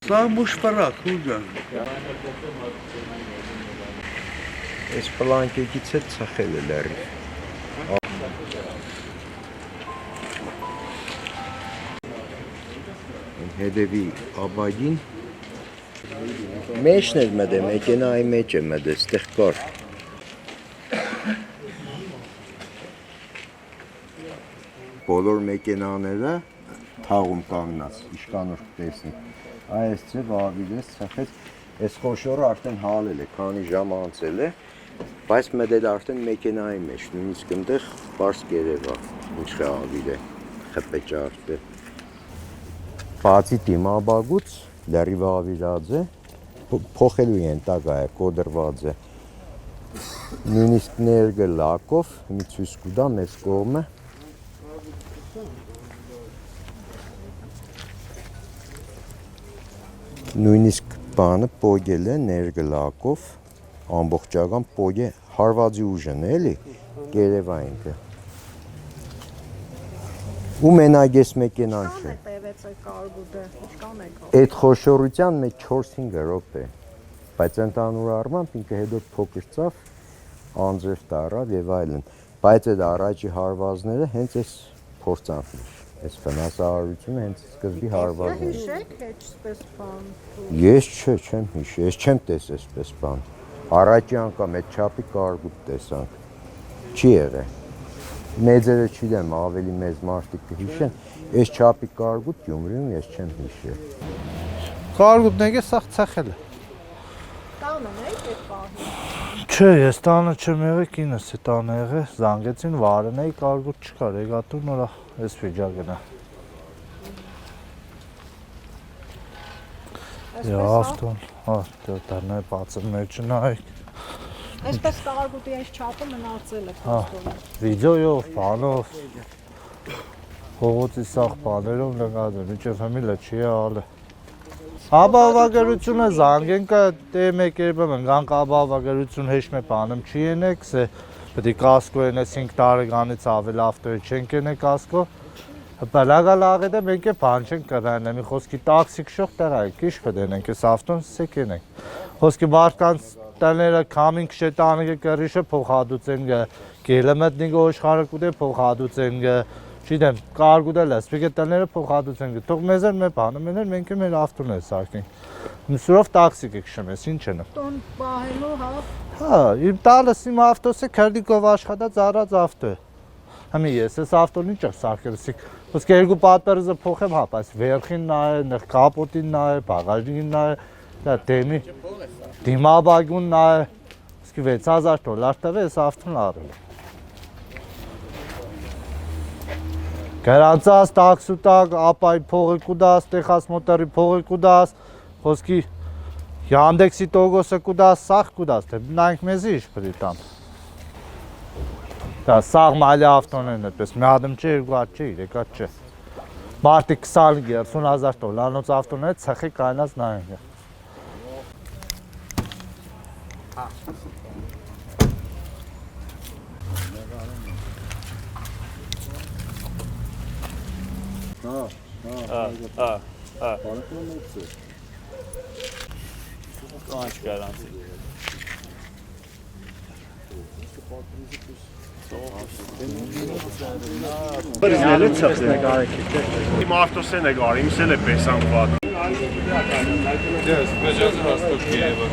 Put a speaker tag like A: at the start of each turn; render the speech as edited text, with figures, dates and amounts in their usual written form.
A: Սա մուշպարակ, հուգան։
B: Այս պլանկեկից է ծխել է լեռի։ Հետևի աբագին մեջն էր մդե, մեկենայի մեջ է մդե, ստեղ կար։ Բոլոր մեկենաները թաղում կանգնած, իշկանոր տեսնի։ Այս ձև ավիլես ծխեց, այս խոշորը արդեն հալել է, քանի ժամ անցել է, բայց մդել արդեն մեկենայի մեջ, նույնիսկ ընդեղ պարս կերևա, ինչ ավիլ է, խպեճարդ է։ Բացի դիմաբագուց լրիվ ավիրած է, փոխելու են տակա է, կոդրված է։ Նույնիսկ ներգը լակով, մի ցույց կտա մեծ կողմը։ Նույնիսկ բանը պոգել է ներգը լակով, ամբողջական պոգ է, հարվածի ուժն է, էլի, կերևա ինքը։ Ու մենակ ես մեկենան չէ։ Այդ խոշորության մեջ 4-5 րոպե, բայց ընդհանուր առմամբ ինքը հետո փոքր ծավ, անձրև տարավ եւ այլն, բայց այդ առաջի հարվածները հենց այս փորձանքն էր, այս վնասահարությունը հենց սկզբի հարվածն էր։
C: Հիշեք էսպես բան։
B: Ես չեմ հիշի, ես չեմ տեսել էսպես բան։ Առաջի անգամ այդ չափի կարգուտ տեսանք։ Չի եղել։ Մեծերը չգիտեմ, ավելի մեծ մարդիկ կհիշեն, այս չափի կարգուտ Գյումրիում ես չեմ հիշել։
D: Կարգուտն եկե սաղ ծախել է։
C: Տանը եք այդ պահին։
D: Չէ, ես տանը չեմ եղել, կինս է տանը եղել, զանգեցին վարեն էի, կարգուտ չկար, եկատու նորա այս վիճակն է։ Ավտոն, դեռ բացը մեջը նայեք։
C: Այսպես կարգուտի այս չափը մնացել է փոստում։
D: Վիդեոյով, բանով, հողոցի սաղ բաներով նկատել, միջև հմիլը չի ալը։ Աբավագերությունը զանգենքը դե մեկ երբեմ ընկանք աբավագերություն հեշ մե բանում չի ենեք, սե պետի կասկո են ես 5 տարեկանից ավել ավտոյը չենք ենեք կասկո, բլագալ աղետ է մենք է բան չենք կրան, մի խոսքի տաքսիկ շող տեղայք, իշ կդենենք ես ավտոն սեք ենեք, խոսքի բարկանց տալները կամինք շետանիգը կրիշը փոխադուծեն գելեմետնիգը ոշխարը կուտ է փոխադուծեն չիդեմ կարգուտել ես, պիգե տալները փոխադուծեն թող մեզ են մե բանը մեներ մենք է մեր ավտոն է սարքենք մսուրով տաքսիկ եք շմես, ինչ են
C: Տոն պահելու
D: հա, իմ տալս իմ ավտոս է քրդիկով աշխատած առած ավտո է Համի ես ես ավտոն ինչ եք սարքել սիկ ոսկ երկու պատպերզը փոխեմ հա, բայց վերխին նա է, նեղ կապոտին նա է, բաղաժնին նա է դեմի դիմաբագուն նա է, իսկի $6000 տվե ես ավտոն առել Գրանցած տաքսուտակ, ապայ փողը կուդաս, տեխաս մոտորի փողը կուդաս, խոսքի Yandex-ի տոգոսը կուդաս, սաղ կուդաս, թե նայնք մեզի իշ պրի տան Դա սաղ մալի ավտոն են էդպես, մի ադմ չէ, երկու հատ չէ, իրեկատ չէ Մարդի 20-30,000 անոց ավտոն է, ծխի կայնած նայնք
E: Կանչ գարանցի
F: Բրիզնելը ծխնեք արեքի Իմ ավտոսեն է գար, իմս էլ է պեսանք վատ Դես, բեջազը հաստոք Կիևը